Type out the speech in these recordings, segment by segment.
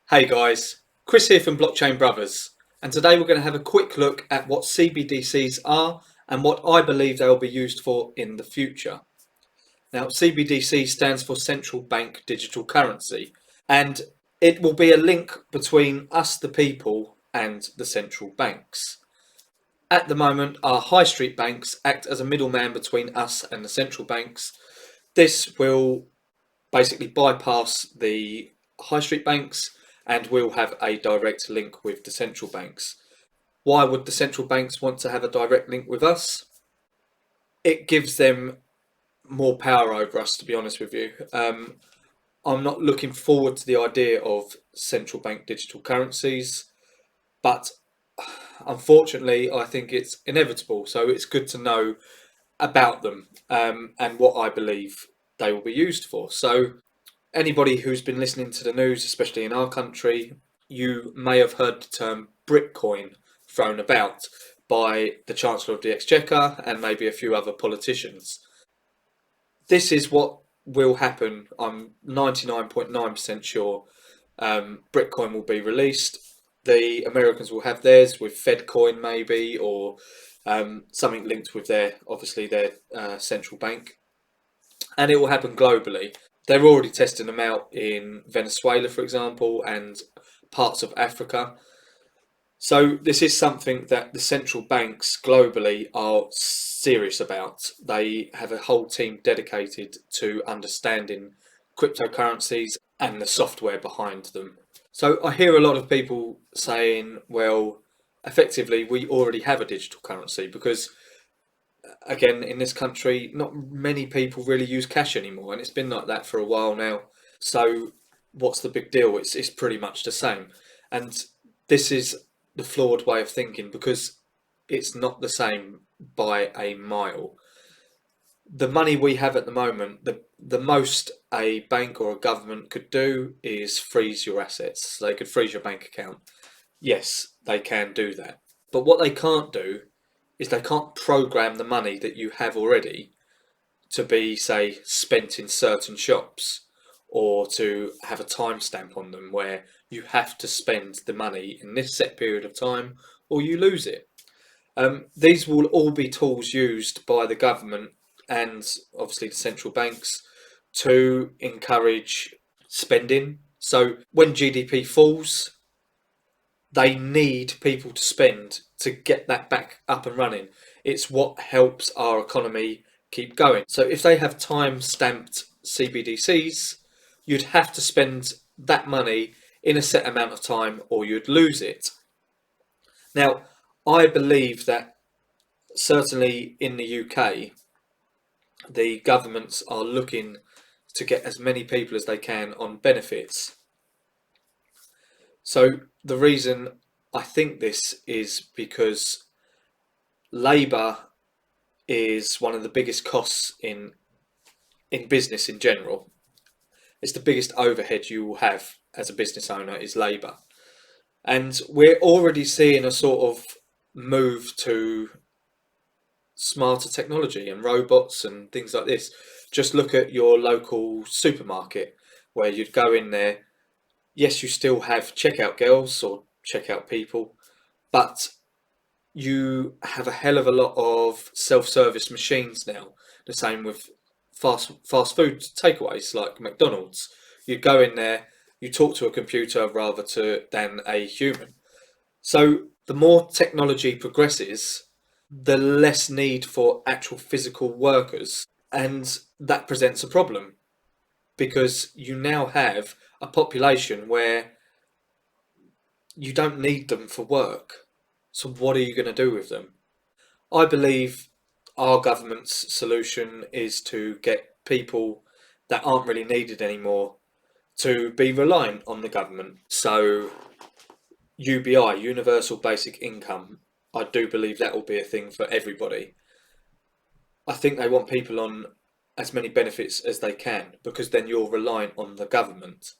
Hey guys, Chris here from Blockchain Brothers, and today we're going to have a quick look at what CBDCs are and what I believe they'll be used for in the future. Now, CBDC stands for Central Bank Digital Currency, and it will be a link between us, the people, and the central banks. At the moment, our high street banks act as a middleman between us and the central banks. This will basically bypass the high street banks and we'll have a direct link with the central banks. Why would the central banks want to have a direct link with us? It gives them more power over us, to be honest with you. I'm not looking forward to the idea of central bank digital currencies, but unfortunately, I think it's inevitable. So it's good to know about them and what I believe they will be used for. So anybody who's been listening to the news, especially in our country, you may have heard the term Bitcoin thrown about by the Chancellor of the Exchequer and maybe a few other politicians. This is what will happen. I'm 99.9% sure Bitcoin will be released. The Americans will have theirs with Fedcoin maybe, or something linked with obviously their central bank. And it will happen globally. They're already testing them out in Venezuela, for example, and parts of Africa. So this is something that the central banks globally are serious about. They have a whole team dedicated to understanding cryptocurrencies and the software behind them. So I hear a lot of people saying, well, effectively, we already have a digital currency because again, in this country, not many people really use cash anymore, and it's been like that for a while now. So, what's the big deal? It's pretty much the same, and this is the flawed way of thinking because it's not the same by a mile. The money we have at the moment, the most a bank or a government could do is freeze your assets. They could freeze your bank account. Yes, they can do that, but what they can't do is they can't program the money that you have already to be, say, spent in certain shops or to have a timestamp on them where you have to spend the money in this set period of time or you lose it. These will all be tools used by the government and obviously the central banks to encourage spending. So when GDP falls, they need people to spend to get that back up and running. It's what helps our economy keep going. So if they have time stamped CBDCs, you'd have to spend that money in a set amount of time or you'd lose it. Now, I believe that certainly in the UK, the governments are looking to get as many people as they can on benefits. So the reason I think this is because labour is one of the biggest costs in business in general. It's the biggest overhead you will have as a business owner is labour. And we're already seeing a sort of move to smarter technology and robots and things like this. Just look at your local supermarket where you'd go in there. Yes, you still have checkout girls or checkout people, but you have a hell of a lot of self-service machines now. The same with fast food takeaways like McDonald's. You go in there, you talk to a computer rather than a human. So the more technology progresses, the less need for actual physical workers, and that presents a problem because you now have a population where you don't need them for work. So what are you going to do with them? I believe our government's solution is to get people that aren't really needed anymore to be reliant on the government. So UBI, Universal Basic Income, I do believe that will be a thing for everybody. I think they want people on as many benefits as they can because then you're reliant on the government.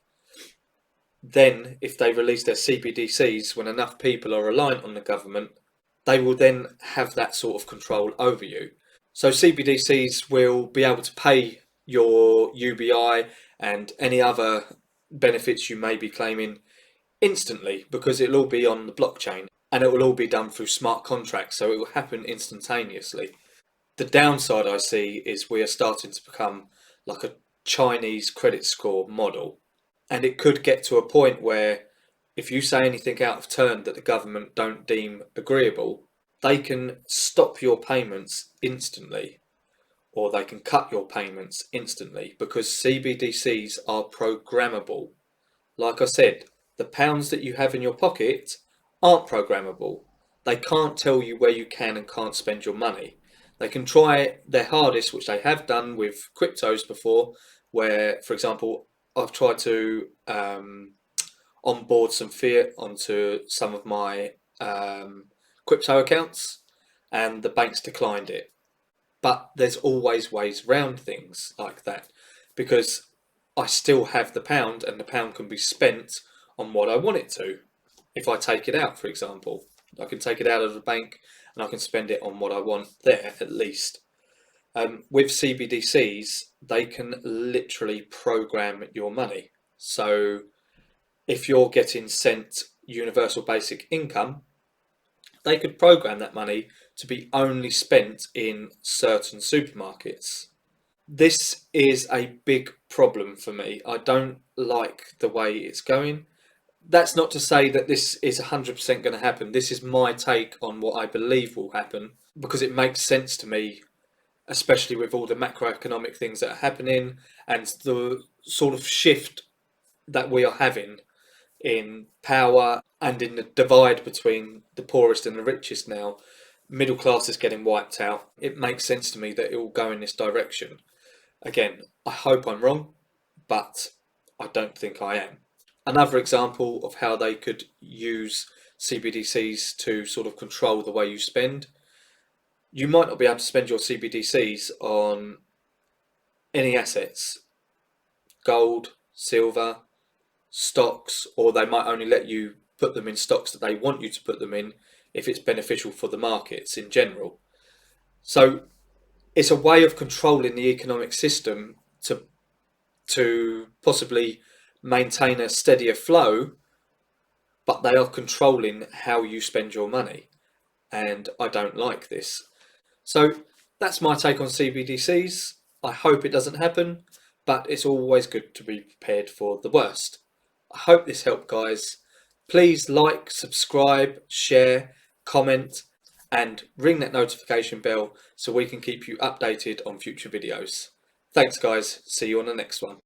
Then if they release their CBDCs when enough people are reliant on the government, they will then have that sort of control over you. So CBDCs will be able to pay your UBI and any other benefits you may be claiming instantly, because it'll all be on the blockchain and it will all be done through smart contracts, so it will happen instantaneously. The downside I see is we are starting to become like a Chinese credit score model, and it could get to a point where if you say anything out of turn that the government don't deem agreeable, they can stop your payments instantly, or they can cut your payments instantly, because CBDCs are programmable. Like I said, the pounds that you have in your pocket aren't programmable. They can't tell you where you can and can't spend your money. They can try their hardest, which they have done with cryptos before, where, for example, I've tried to onboard some fiat onto some of my crypto accounts, and the banks declined it. But there's always ways around things like that, because I still have the pound, and the pound can be spent on what I want it to. If I take it out, for example, I can take it out of the bank and I can spend it on what I want there at least. With CBDCs, they can literally program your money. So if you're getting sent universal basic income, they could program that money to be only spent in certain supermarkets. This is a big problem for me. I don't like the way it's going. That's not to say that this is 100% going to happen. This is my take on what I believe will happen, because it makes sense to me, especially with all the macroeconomic things that are happening and the sort of shift that we are having in power and in the divide between the poorest and the richest now. Middle class is getting wiped out. It makes sense to me that it will go in this direction. Again, I hope I'm wrong, but I don't think I am. Another example of how they could use CBDCs to sort of control the way you spend. You might not be able to spend your CBDCs on any assets, gold, silver, stocks, or they might only let you put them in stocks that they want you to put them in if it's beneficial for the markets in general. So it's a way of controlling the economic system to possibly maintain a steadier flow, but they are controlling how you spend your money, and I don't like this. So that's my take on CBDCs. I hope it doesn't happen, but it's always good to be prepared for the worst. I hope this helped, guys. Please like, subscribe, share, comment, and ring that notification bell so we can keep you updated on future videos. Thanks, guys. See you on the next one.